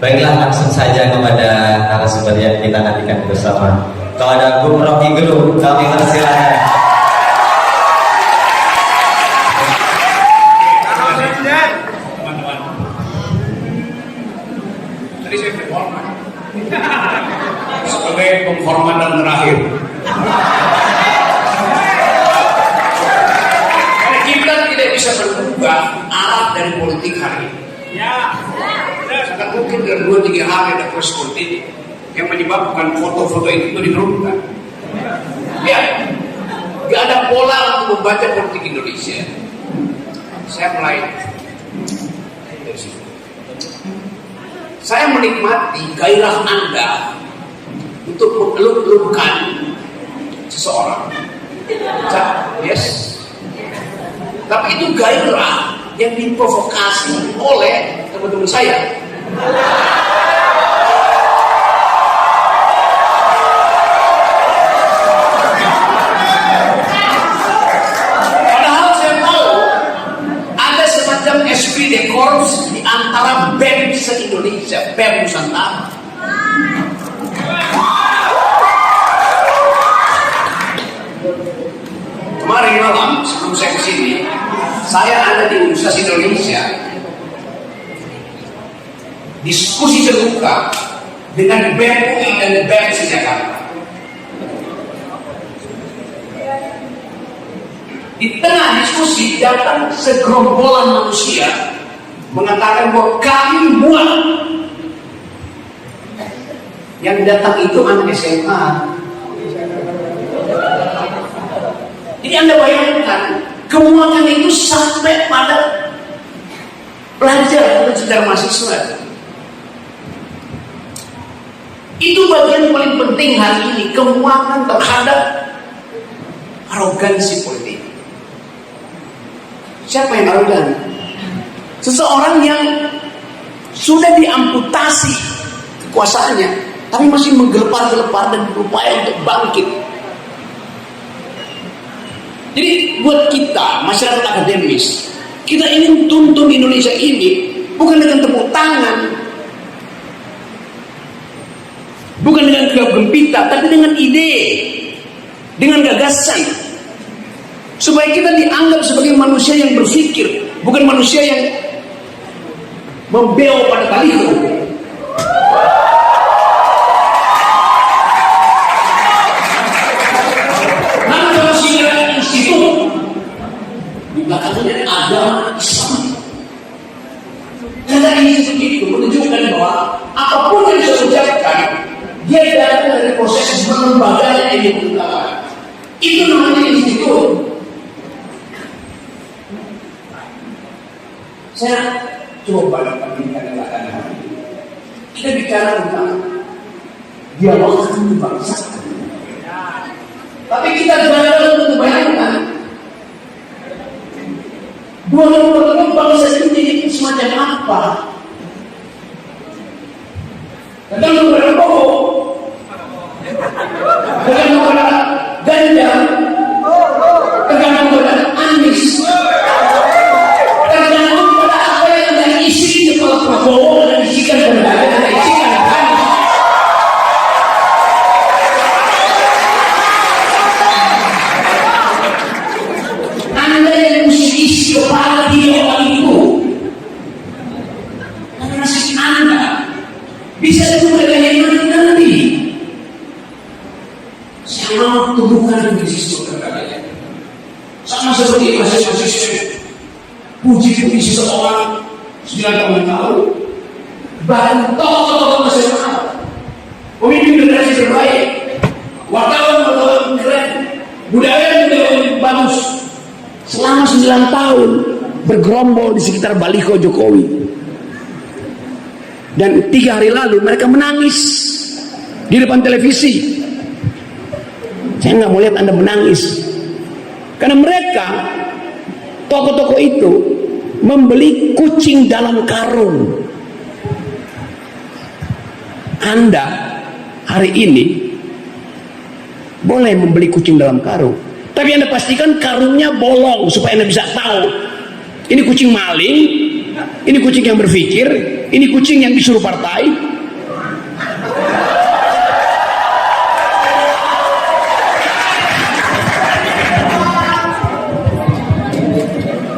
Baiklah, langsung saja kepada narasumber yang kita nantikan bersama. Kalau ada Bung Rocky Gerung, kami persilakan. Teman-teman, tadi saya berhormat sebagai penghormatan terakhir. Karena kita tidak bisa menduga arah dari politik hari ini. Sangat mungkin dalam 2-3 hari ada proses politik yang menyebabkan foto-foto itu diturunkan. Ya, gak ada pola untuk membaca politik Indonesia. Saya mulai dari situ. Saya menikmati gairah Anda untuk mengeluk-elukkan seseorang. Yes. Tapi itu gairah yang diprovokasi oleh teman-teman saya. Padahal saya tahu ada semacam esprit de corps di antara BEM se-Indonesia, BEM Nusantara. Kemarin malam sebelum saya kesini, saya ada di Universitas Indonesia diskusi terbuka dengan BEM UI dan BEM Jakarta. Di tengah diskusi datang segerombolan manusia mengatakan bahwa kami muak. Yang datang itu anak SMA. Jadi Anda bayangkan kemuakan itu sampai pada pelajar secara mahasiswa. Itu bagian paling penting hari ini, kemuakan terhadap arogansi politik. Siapa yang arogan? Seseorang yang sudah diamputasi kekuasaannya, tapi masih menggelepar-gelepar dan berupaya untuk bangkit. Jadi buat kita, masyarakat akademis, kita ingin tuntun Indonesia ini bukan dengan tepuk tangan, bukan dengan gegap gempita, tapi dengan ide, dengan gagasan, supaya kita dianggap sebagai manusia yang berpikir, bukan manusia yang membeo pada baliho. Nah, kalau sini institut di belakangnya agama Islam. Karena institut itu menunjukkan bahwa apapun yang saya ucapkan, dia datang dari proses pengembangan yang dibutuhkan. Itu namanya institut. Saya coba bandingkan dengan kita bicara tentang dialog kebangsaan. Tapi kita juga untuk bayangkan dua bangsa itu jadi semacam apa? Kadang kepada Prabowo, kadang kepada Ganjar, kadang kepada Anies, kadang kepada apa yang dari isi kepala Prabowo dan isikan kepada dan isikan Anies. Anda yang mesti isi kepala dia orang itu, karena nasib Anda bisa juga dengan nanti. Sama tumbuhkan di situ keadaan. Sama seperti mahasiswa puji-puji seseorang 9 tahun, bahkan tokoh-tokoh nasional, pemimpin generasi terbaik, wartawan keren, budaya bagus, selama 9 tahun bergerombol di sekitar baliho Jokowi. Dan 3 hari lalu mereka menangis di depan televisi. Saya nggak mau lihat Anda menangis, karena mereka tokoh-tokoh itu membeli kucing dalam karung. Anda hari ini boleh membeli kucing dalam karung, tapi Anda pastikan karungnya bolong supaya Anda bisa tahu ini kucing maling Ini kucing yang berpikir, ini kucing yang disuruh partai.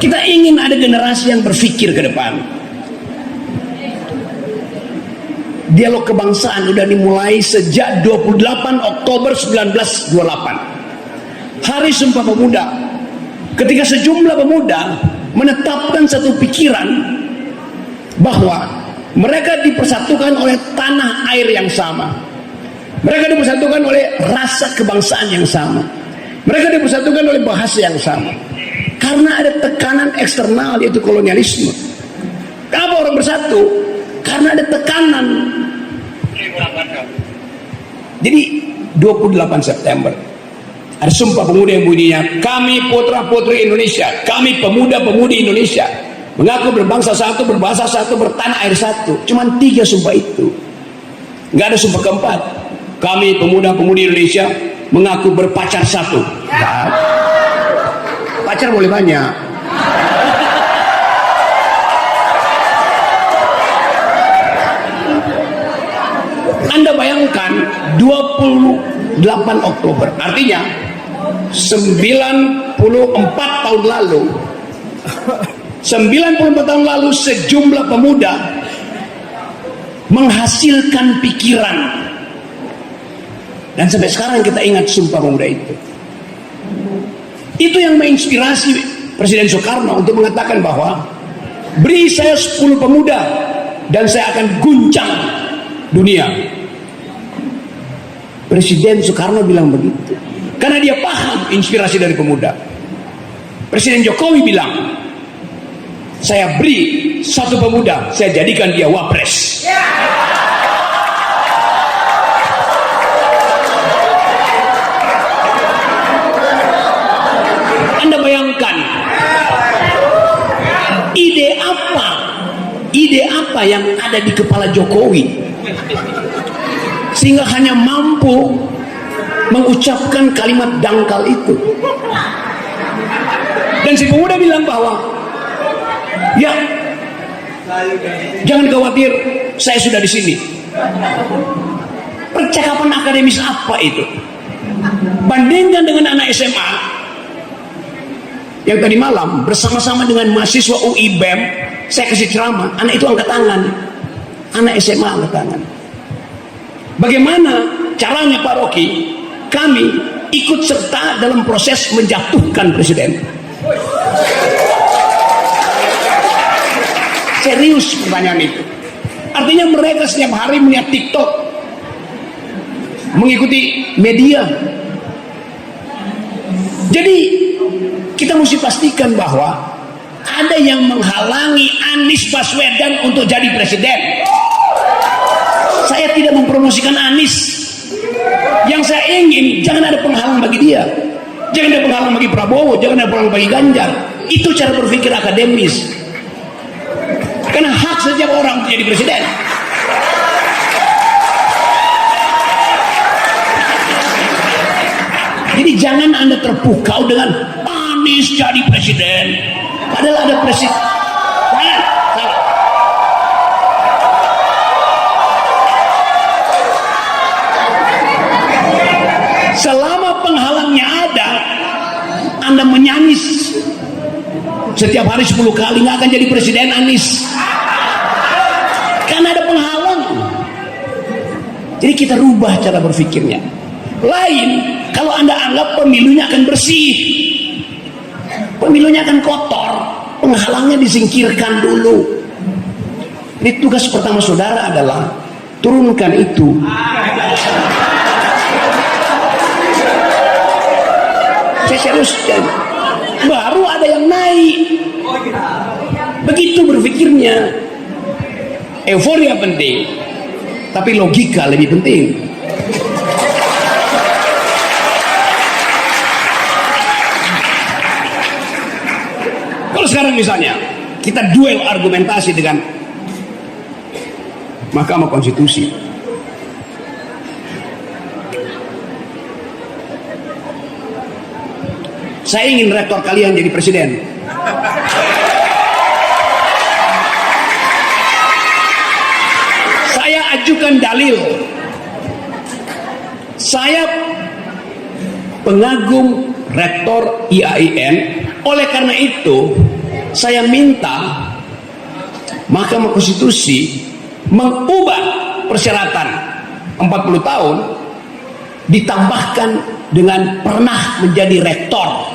Kita ingin ada generasi yang berpikir ke depan. Dialog kebangsaan sudah dimulai sejak 28 Oktober 1928. Hari Sumpah Pemuda. Ketika sejumlah pemuda menetapkan satu pikiran bahwa mereka dipersatukan oleh tanah air yang sama. Mereka dipersatukan oleh rasa kebangsaan yang sama. Mereka dipersatukan oleh bahasa yang sama. Karena ada tekanan eksternal yaitu kolonialisme. Kenapa orang bersatu? Karena ada tekanan. Jadi 28 September ada Sumpah Pemuda yang bunyinya, kami putra-putri Indonesia, kami pemuda-pemudi Indonesia, mengaku berbangsa satu, berbahasa satu, bertanah air satu. Cuman 3 sumpah itu. Nggak ada sumpah keempat. Kami pemuda-pemudi Indonesia mengaku berpacar satu. Nah, pacar boleh banyak. Anda bayangkan 28 Oktober, artinya 94 tahun lalu 94 tahun lalu sejumlah pemuda menghasilkan pikiran, dan sampai sekarang kita ingat Sumpah Pemuda itu yang menginspirasi Presiden Soekarno untuk mengatakan bahwa beri saya 10 pemuda dan saya akan guncang dunia. Presiden Soekarno bilang begitu karena dia paham inspirasi dari pemuda. Presiden Jokowi bilang, saya beri 1 pemuda, saya jadikan dia wapres. Anda bayangkan ide apa yang ada di kepala Jokowi sehingga hanya mampu mengucapkan kalimat dangkal itu. Dan si pemuda bilang bahwa ya jangan khawatir, saya sudah di sini. Percakapan akademis apa itu? Bandingkan dengan anak SMA yang tadi malam bersama-sama dengan mahasiswa UI BEM, saya kasih ceramah, anak itu angkat tangan, anak SMA angkat tangan. Bagaimana caranya Pak Rocky? Kami ikut serta dalam proses menjatuhkan presiden. Serius pertanyaan itu. Artinya mereka setiap hari melihat TikTok, mengikuti media. Jadi kita mesti pastikan bahwa ada yang menghalangi Anies Baswedan untuk jadi presiden. Saya tidak mempromosikan Anies. Yang saya ingin jangan ada penghalang bagi dia, jangan ada penghalang bagi Prabowo, jangan ada penghalang bagi Ganjar. Itu cara berpikir akademis. Karena hak setiap orang untuk jadi presiden. Jadi jangan Anda terpukau dengan Anies jadi presiden. Padahal ada presiden. Salah. Selama penghalangnya ada, Anda menyanyi setiap hari 10 kali, nggak akan jadi presiden Anies. Karena ada penghalang. Jadi kita rubah cara berpikirnya. Lain, kalau Anda anggap pemilunya akan bersih, pemilunya akan kotor, penghalangnya disingkirkan dulu. Ini tugas pertama saudara adalah turunkan itu. Saya serius, baru ada yang naik. Begitu berpikirnya. Euforia penting, tapi logika lebih penting. Kalau sekarang misalnya kita duel argumentasi dengan Mahkamah Konstitusi, saya ingin rektor kalian jadi presiden. saya ajukan dalil. Saya pengagum rektor IAIN. Oleh karena itu, saya minta Mahkamah Konstitusi mengubah persyaratan 40 tahun ditambahkan dengan pernah menjadi rektor.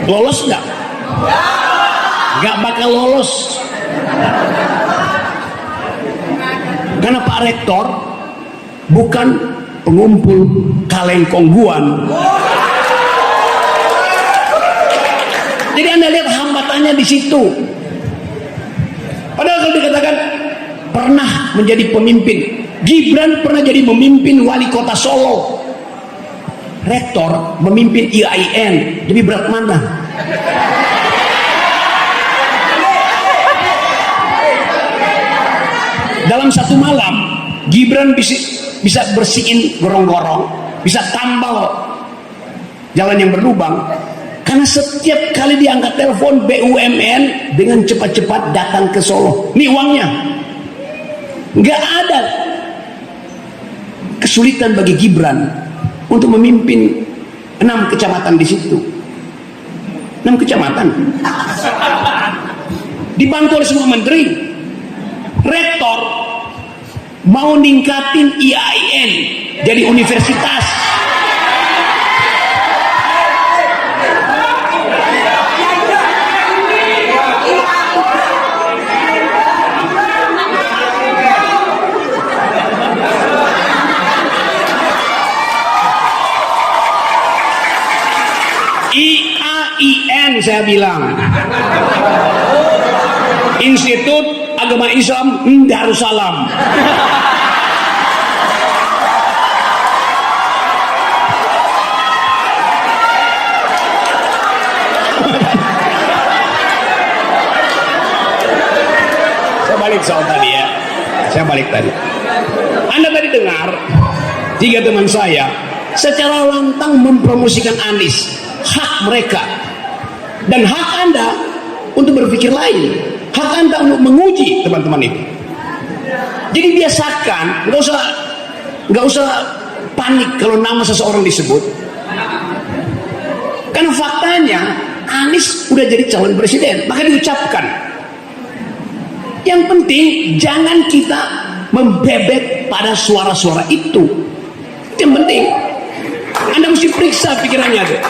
Lolos nggak? Nggak bakal lolos. Karena Pak Rektor bukan pengumpul kaleng kongguan. Jadi Anda lihat hambatannya di situ. Padahal kalau dikatakan pernah menjadi pemimpin, Gibran pernah jadi memimpin wali kota Solo. Rektor memimpin IAIN, lebih berat mana? Dalam satu malam Gibran bisa bersihin gorong-gorong, bisa tambal jalan yang berlubang, karena setiap kali diangkat telepon BUMN dengan cepat-cepat datang ke Solo. Ini uangnya. Nggak ada kesulitan bagi Gibran untuk memimpin 6 kecamatan di situ. 6 kecamatan dibantu oleh semua menteri. Rektor mau ningkatin IAIN jadi universitas. IAIN saya bilang, Institut Agama Islam Darussalam. Saya balik soal tadi ya. Saya balik tadi. Anda tadi dengar 3 teman saya secara lantang mempromosikan Anies. Hak mereka dan hak Anda untuk berpikir lain, hak Anda untuk menguji teman-teman itu. Jadi biasakan, nggak usah panik kalau nama seseorang disebut, karena faktanya Anies udah jadi calon presiden, maka diucapkan. Yang penting jangan kita membebek pada suara-suara itu. Yang penting Anda mesti periksa pikirannya tuh.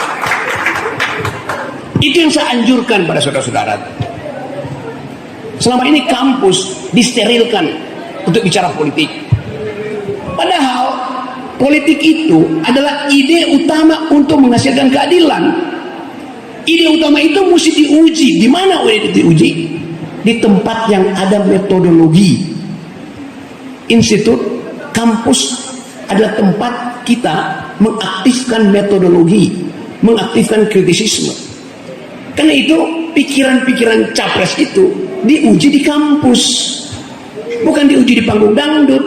Itu yang saya anjurkan pada saudara-saudara. Selama ini kampus disterilkan untuk bicara politik. Padahal politik itu adalah ide utama untuk menghasilkan keadilan. Ide utama itu mesti diuji. Di mana itu diuji? Di tempat yang ada metodologi. Institut, kampus adalah tempat kita mengaktifkan metodologi, mengaktifkan kritisisme. Karena itu pikiran-pikiran capres itu diuji di kampus, bukan diuji di panggung dangdut.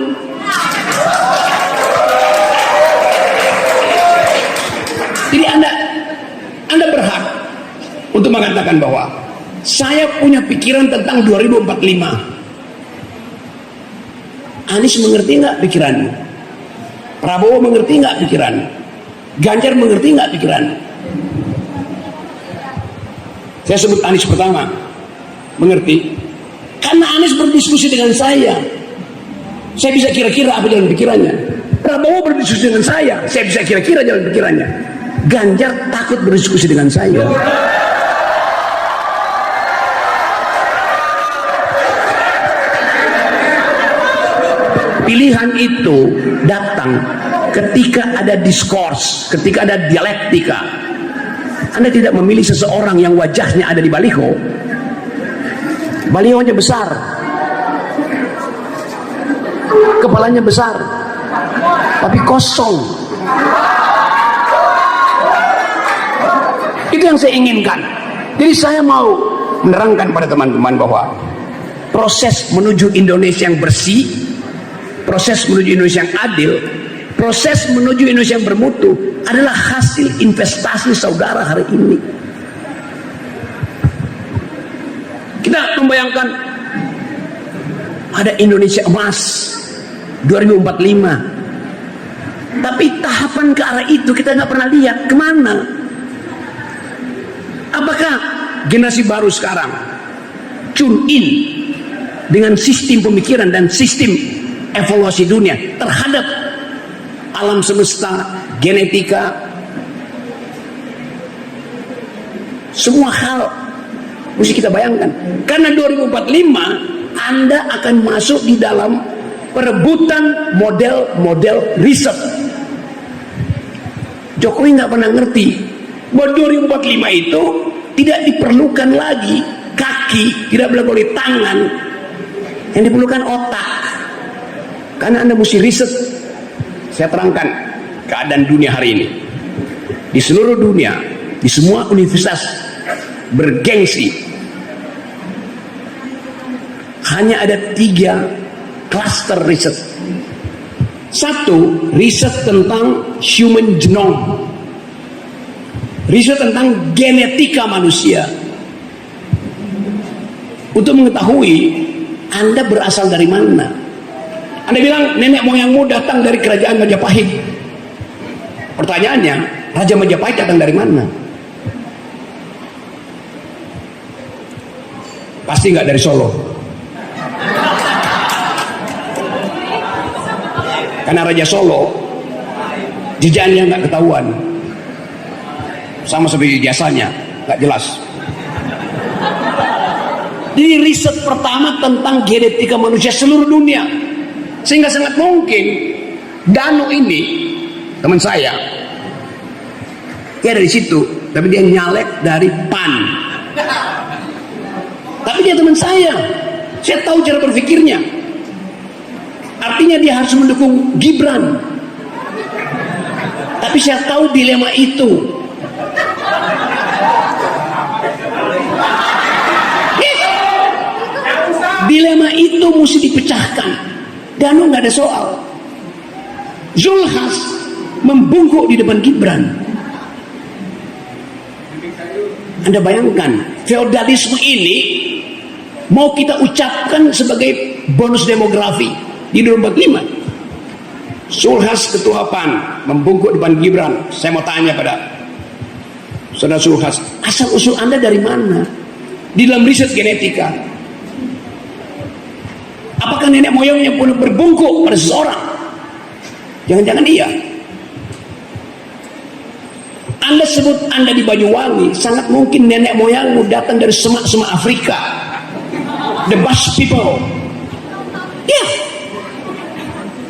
Jadi Anda berhak untuk mengatakan bahwa saya punya pikiran tentang 2045. Anies mengerti nggak pikiranmu? Prabowo mengerti nggak pikiranmu? Ganjar mengerti nggak pikiranmu? Saya sebut Anies pertama, mengerti, karena Anies berdiskusi dengan saya bisa kira-kira apa jalan pikirannya. Prabowo berdiskusi dengan saya bisa kira-kira jalan pikirannya. Ganjar takut berdiskusi dengan saya. Pilihan itu datang ketika ada diskurs, ketika ada dialektika. Anda tidak memilih seseorang yang wajahnya ada di baliho. Balihonya besar, kepalanya besar, tapi kosong. Itu yang saya inginkan. Jadi saya mau menerangkan pada teman-teman bahwa proses menuju Indonesia yang bersih, proses menuju Indonesia yang adil, proses menuju Indonesia yang bermutu adalah hasil investasi saudara hari ini. membayangkan ada Indonesia emas 2045. Tapi tahapan ke arah itu kita nggak pernah lihat kemana. Apakah generasi baru sekarang tune in dengan sistem pemikiran dan sistem evaluasi dunia terhadap alam semesta, genetika, semua hal mesti kita bayangkan. Karena 2045 Anda akan masuk di dalam perebutan model-model riset. Jokowi nggak pernah ngerti bahwa 2045 itu tidak diperlukan lagi kaki, tidak diperlukan tangan, yang diperlukan otak. Karena Anda mesti riset. Saya terangkan keadaan dunia hari ini. Di seluruh dunia, di semua universitas bergengsi, hanya ada 3 klaster riset. Satu, riset tentang human genome, riset tentang genetika manusia, untuk mengetahui Anda berasal dari mana. Anda bilang nenek moyangmu datang dari kerajaan Majapahit. Pertanyaannya, Raja Majapahit datang dari mana? Pasti nggak dari Solo. Karena Raja Solo jejaknya nggak ketahuan, sama seperti jasanya nggak jelas. Jadi riset pertama tentang genetika manusia seluruh dunia, sehingga sangat mungkin Danu ini teman saya, dia dari situ, tapi dia nyalek dari PAN. Tapi dia teman saya tahu cara berpikirnya. Artinya dia harus mendukung Gibran. Tapi saya tahu dilema itu. Dilema itu mesti dipecahkan. Danu nggak ada soal. Zulhas membungkuk di depan Gibran. Anda bayangkan, feodalisme ini mau kita ucapkan sebagai bonus demografi di 2045. Zulhas ketua PAN membungkuk depan Gibran. Saya mau tanya pada saudara Zulhas, asal usul Anda dari mana? Di dalam riset genetika, apakah nenek moyangnya pun berbungkuk pada seseorang? Jangan-jangan iya. Anda sebut Anda di Banyuwangi, sangat mungkin nenek moyangmu datang dari semak-semak Afrika, the Basque people. Ya,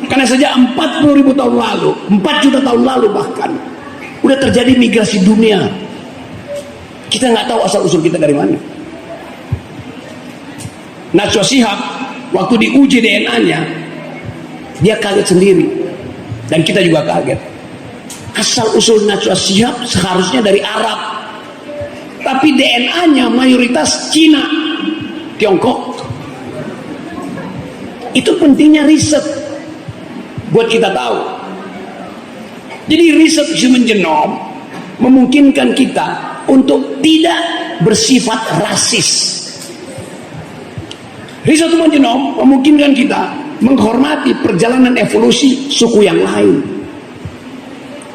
karena sejak 40.000 tahun lalu, 4 juta tahun lalu bahkan, udah terjadi migrasi dunia. Kita nggak tahu asal usul kita dari mana. Najwa Shihab waktu diuji DNA-nya, dia kaget sendiri, dan kita juga kaget. Asal usul Najwa Shihab seharusnya dari Arab, tapi DNA-nya mayoritas Cina, Tiongkok. Itu pentingnya riset buat kita tahu. Jadi riset human genome memungkinkan kita untuk tidak bersifat rasis. Riset human genome memungkinkan kita menghormati perjalanan evolusi suku yang lain.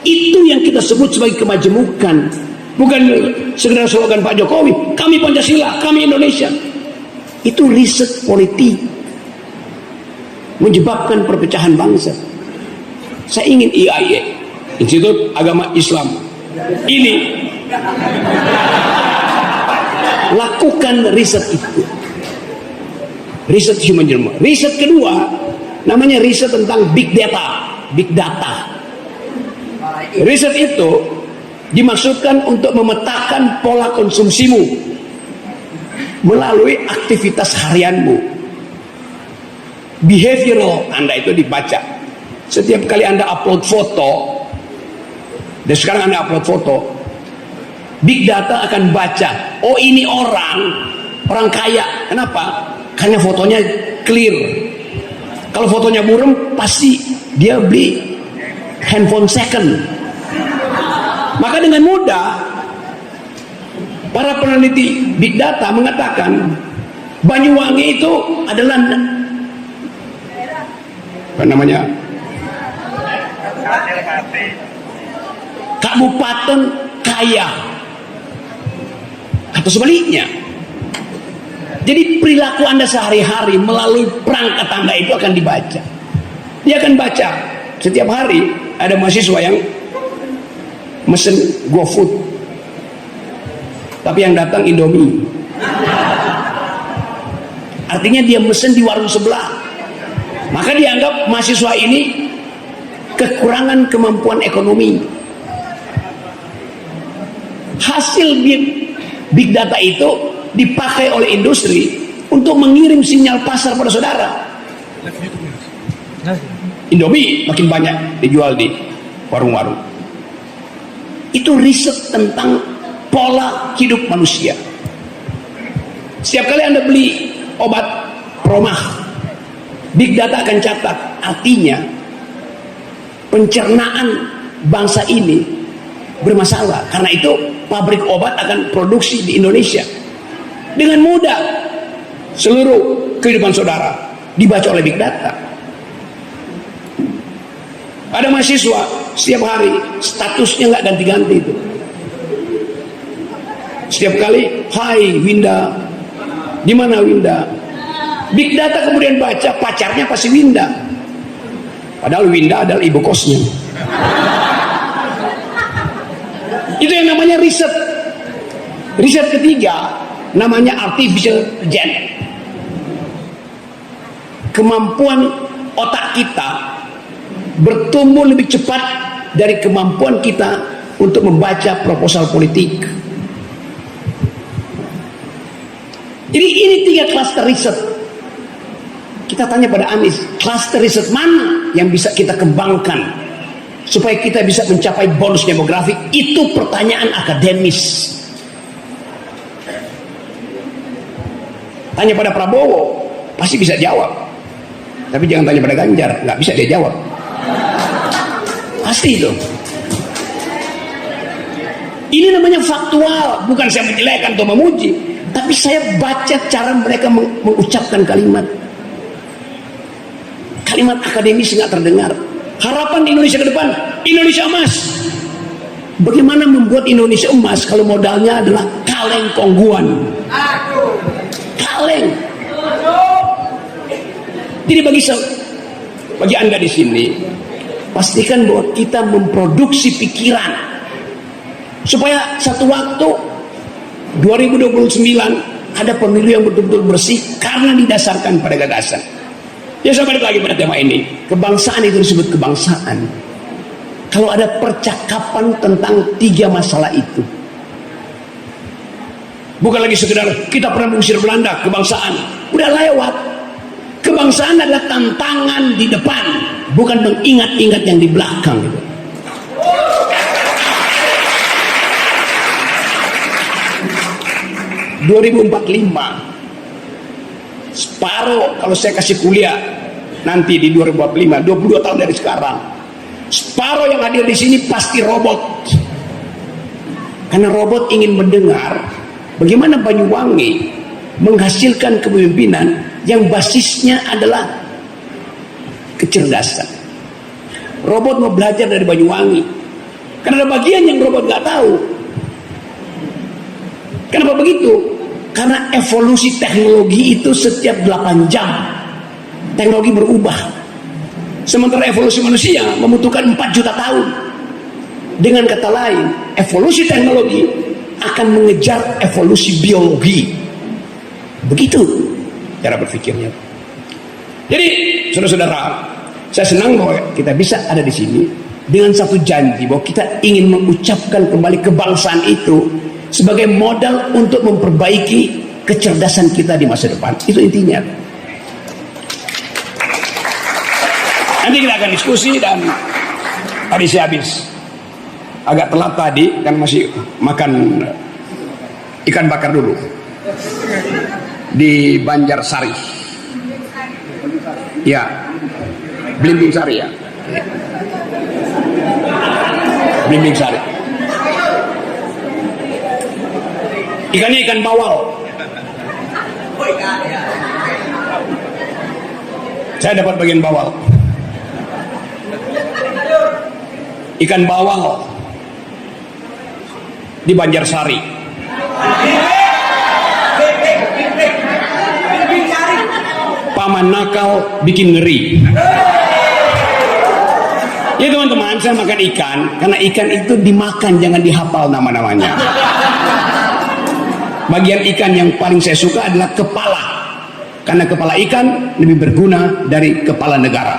Itu yang kita sebut sebagai kemajemukan. Bukan sekedar slogan Pak Jokowi, kami Pancasila, kami Indonesia. Itu riset politik, menyebabkan perpecahan bangsa. Saya ingin IAIA, Institut Agama Islam, ini lakukan riset itu, riset human genome. Riset kedua namanya riset tentang big data, big data. Riset itu dimaksudkan untuk memetakan pola konsumsimu melalui aktivitas harianmu. Behavioral Anda itu dibaca. Setiap kali Anda upload foto, dan sekarang Anda upload foto, big data akan baca, oh ini orang kaya. Kenapa? Karena fotonya clear. Kalau fotonya buram, pasti dia beli handphone second. Maka dengan mudah para peneliti big data mengatakan Banyuwangi itu adalah apa namanya, kabupaten kaya atau sebaliknya. Jadi perilaku Anda sehari-hari melalui perangkat Anda itu akan dibaca. Dia akan baca setiap hari. Ada mahasiswa yang mesen GoFood, tapi yang datang Indomie. Artinya dia mesen di warung sebelah. Maka dianggap mahasiswa ini kekurangan kemampuan ekonomi. Hasil big data itu dipakai oleh industri untuk mengirim sinyal pasar pada saudara. Indomie makin banyak dijual di warung-warung. Itu riset tentang pola hidup manusia. Setiap kali Anda beli obat Promah, big data akan catat. Artinya pencernaan bangsa ini bermasalah. Karena itu pabrik obat akan produksi di Indonesia dengan mudah. Seluruh kehidupan saudara dibaca oleh big data. Ada mahasiswa setiap hari statusnya nggak ganti-ganti itu. Setiap kali, hai Winda, di mana Winda? Big data kemudian baca pacarnya pasti Winda. Padahal Winda adalah ibu kosnya. Itu yang namanya riset. Riset ketiga namanya artificial intelligence. Kemampuan otak kita bertumbuh lebih cepat dari kemampuan kita untuk membaca proposal politik. Jadi ini 3 klaster riset. Kita tanya pada Anies, klaster riset mana yang bisa kita kembangkan supaya kita bisa mencapai bonus demografi? Itu pertanyaan akademis. Tanya pada Prabowo, pasti bisa jawab. Tapi jangan tanya pada Ganjar, nggak bisa dia jawab. Pasti itu. Ini namanya faktual, bukan saya menjelekkan atau memuji, tapi saya baca cara mereka mengucapkan kalimat akademis nggak terdengar. Harapan di Indonesia ke depan, Indonesia emas. Bagaimana membuat Indonesia emas kalau modalnya adalah kaleng kongguan? Kaleng. Jadi bagi Anda di sini, pastikan bahwa kita memproduksi pikiran supaya satu waktu 2029 ada pemilu yang betul-betul bersih karena didasarkan pada gagasan. Ya, saya balik lagi pada tema ini. Kebangsaan itu disebut kebangsaan kalau ada percakapan tentang 3 masalah itu. Bukan lagi sekedar kita pernah mengusir Belanda, kebangsaan udah lewat. Kebangsaan adalah tantangan di depan, bukan mengingat-ingat yang di belakang. 2045 separuh, kalau saya kasih kuliah nanti di 2045, 22 tahun dari sekarang, separuh yang hadir di sini pasti robot. Karena robot ingin mendengar bagaimana Banyuwangi menghasilkan kepemimpinan yang basisnya adalah kecerdasan. Robot mau belajar dari Banyuwangi karena ada bagian yang robot nggak tahu. Kenapa begitu? Karena evolusi teknologi itu setiap 8 jam teknologi berubah. Sementara evolusi manusia membutuhkan 4 juta tahun. Dengan kata lain, evolusi teknologi akan mengejar evolusi biologi. Begitu cara berpikirnya. Jadi, saudara-saudara, saya senang bahwa kita bisa ada di sini dengan satu janji bahwa kita ingin mengucapkan kembali kebangsaan itu sebagai modal untuk memperbaiki kecerdasan kita di masa depan. Itu intinya. Nanti kita akan diskusi, dan tadi saya habis agak telat tadi kan, masih makan ikan bakar dulu di Banjarsari. Ya, Blimbing Sari ya. Blimbing Sari. Ikannya ikan bawal. Saya dapat bagian bawal. Ikan bawal di Banjarsari. Paman nakal bikin ngeri. Ya teman-teman, saya makan ikan karena ikan itu dimakan, jangan dihafal nama-namanya. Bagian ikan yang paling saya suka adalah kepala, karena kepala ikan lebih berguna dari kepala negara.